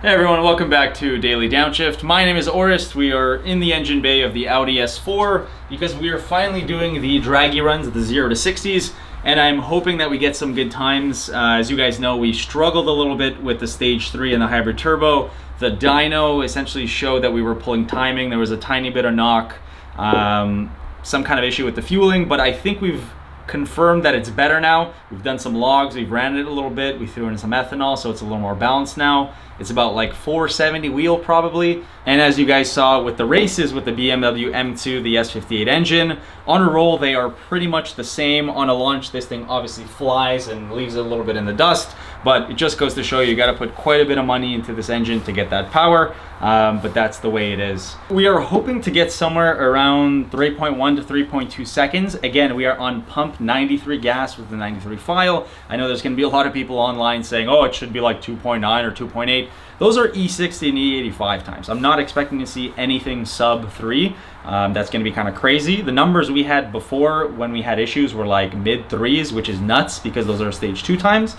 Hey everyone, welcome back to Daily Downshift. My name is Orest. We are in the engine bay of the Audi S4 because we are finally doing the Draggy runs at the 0 to 60s, and I'm hoping that we get some good times. As you guys know, we struggled a little bit with the stage 3 and the hybrid turbo. The dyno essentially showed that we were pulling timing. There was a tiny bit of knock, some kind of issue with the fueling, but I think we've confirmed that it's better now. We've done some logs, we've ran it a little bit, we threw in some ethanol, so it's a little more balanced now. It's about like 470 wheel probably. And as you guys saw with the races with the BMW M2, the S58 engine, on a roll they are pretty much the same. On a launch this thing obviously flies and leaves a little bit in the dust, but it just goes to show you got to put quite a bit of money into this engine to get that power, but that's the way it is. We are hoping to get somewhere around 3.1 to 3.2 seconds. Again, we are on pump 93 gas with the 93 file. I know there's going to be a lot of people online saying, oh, it should be like 2.9 or 2.8. Those are E60 and E85 times. I'm not expecting to see anything sub 3. That's going to be kind of crazy. The numbers we had before when we had issues were like mid 3s, which is nuts because those are stage 2 times.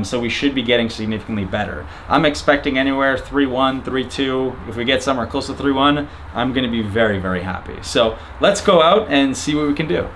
So we should be getting significantly better. I'm expecting anywhere 3.1, 3.2. If we get somewhere close to 3.1, I'm going to be very, very happy. So let's go out and see what we can do.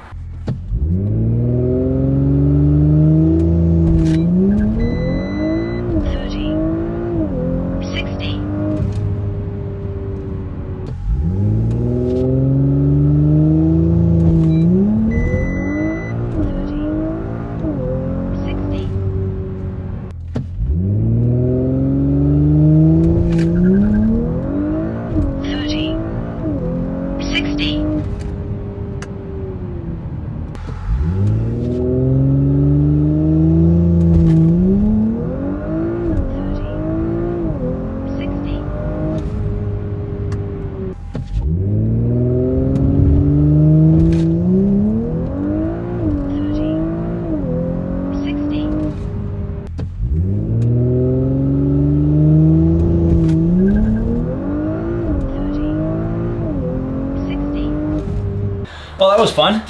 Well, that was fun.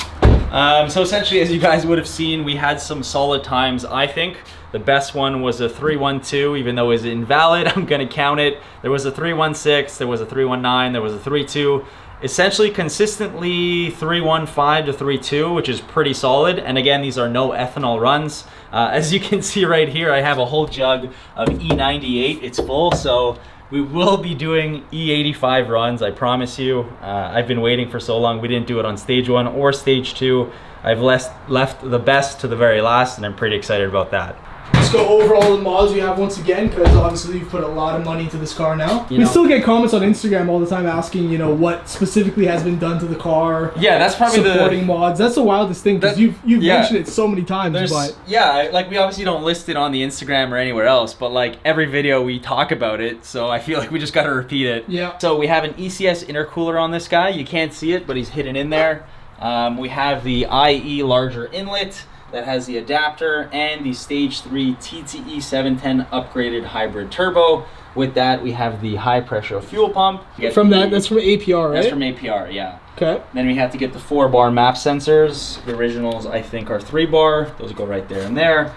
So essentially, as you guys would have seen, we had some solid times, I think. The best one was a 3.12, even though it was invalid, I'm gonna count it. There was a 3.16, there was a 3.19, there was a 3.2. Essentially, consistently 3.15 to 3.2, which is pretty solid. And again, these are no ethanol runs. As you can see right here, I have a whole jug of E98. It's full, so we will be doing E85 runs, I promise you. I've been waiting for so long. We didn't do it on stage 1 or stage 2. I've left the best to the very last, and I'm pretty excited about that. Let's go over all the mods we have once again, because obviously you've put a lot of money into this car now. We still get comments on Instagram all the time asking, you know, what specifically has been done to the car. Yeah, that's probably supporting mods. That's the wildest thing, because you've mentioned it so many times. But yeah, like we obviously don't list it on the Instagram or anywhere else, but like every video we talk about it, so I feel like we just got to repeat it. Yeah. So we have an ECS intercooler on this guy. You can't see it, but he's hidden in there. We have the IE larger inlet that has the adapter and the stage 3 TTE 710 upgraded hybrid turbo. With that, we have the high pressure fuel pump. That's from APR, right? That's from APR, yeah. Okay. Then we have to get the 4-bar map sensors. The originals, I think, are 3-bar. Those go right there and there.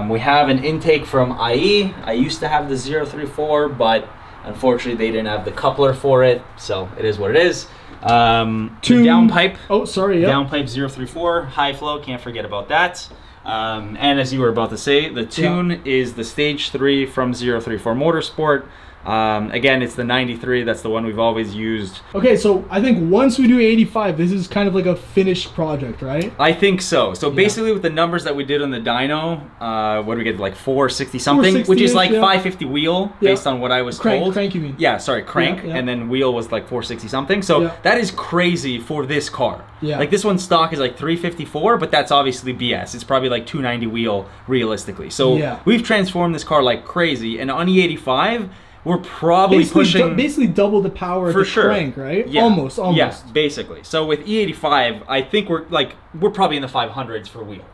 We have an intake from IE. I used to have the 034, but unfortunately they didn't have the coupler for it, so it is what it is. Downpipe. Oh, sorry. Yeah. Downpipe 034, high flow. Can't forget about that. And as you were about to say, the tune is the stage 3 from 034 Motorsport. Again, it's the 93. That's the one we've always used. Okay, so I think once we do 85, this is kind of like a finished project, right? I think so. So basically, with the numbers that we did on the dyno, what do we get? Like 460 something, which is like 550 wheel, based on what I was told. Crank, you mean? Yeah, sorry, crank, and then wheel was like 460 something. So that is crazy for this car. Yeah. Like this one stock is like 354, but that's obviously BS. It's probably like 290 wheel realistically. So we've transformed this car like crazy, and on E85. We're probably pushing basically double the power of the crank, right? Yeah. Almost. Yeah, basically. So with E85, I think we're probably in the 500s for wheel.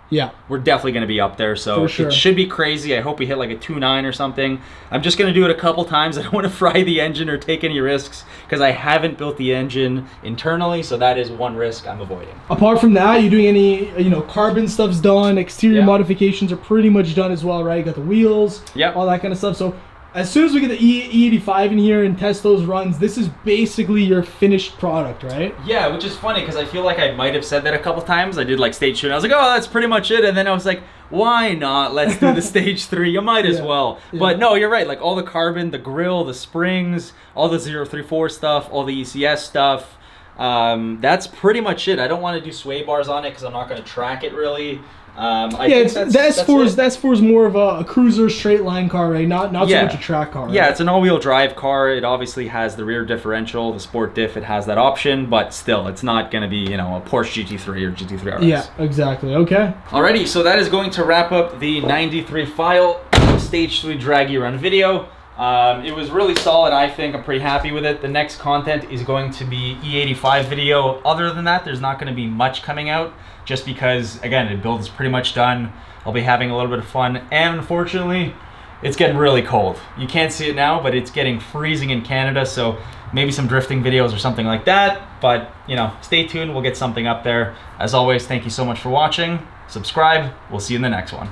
Yeah. We're definitely going to be up there, so it should be crazy. I hope we hit like a 2.9 or something. I'm just going to do it a couple times. I don't want to fry the engine or take any risks because I haven't built the engine internally, so that is one risk I'm avoiding. Apart from that, you doing any, carbon stuff's done, exterior modifications are pretty much done as well, right? You got the wheels, all that kind of stuff. So as soon as we get the E85 in here and test those runs, this is basically your finished product, right? Yeah, which is funny because I feel like I might have said that a couple times. I did like stage 2 and I was like, oh, that's pretty much it. And then I was like, why not? Let's do the stage 3. You might as well. Yeah. But no, you're right. Like all the carbon, the grill, the springs, all the 034 stuff, all the ECS stuff. That's pretty much it. I don't want to do sway bars on it because I'm not going to track it really. The S4 is more of a cruiser straight line car, right? Not so much a track car. Right? Yeah, it's an all-wheel drive car. It obviously has the rear differential, the sport diff. It has that option, but still, it's not going to be, you know, a Porsche GT3 or GT3 RS. Yeah, exactly. Okay. Alrighty, so that is going to wrap up the 93 file stage 3 draggy run video. It was really solid, I think. I'm pretty happy with it. The next content is going to be E85 video. Other than that, there's not going to be much coming out just because, again, the build is pretty much done. I'll be having a little bit of fun, and unfortunately, it's getting really cold. You can't see it now, but it's getting freezing in Canada, so maybe some drifting videos or something like that. But, you know, stay tuned. We'll get something up there. As always, thank you so much for watching. Subscribe. We'll see you in the next one.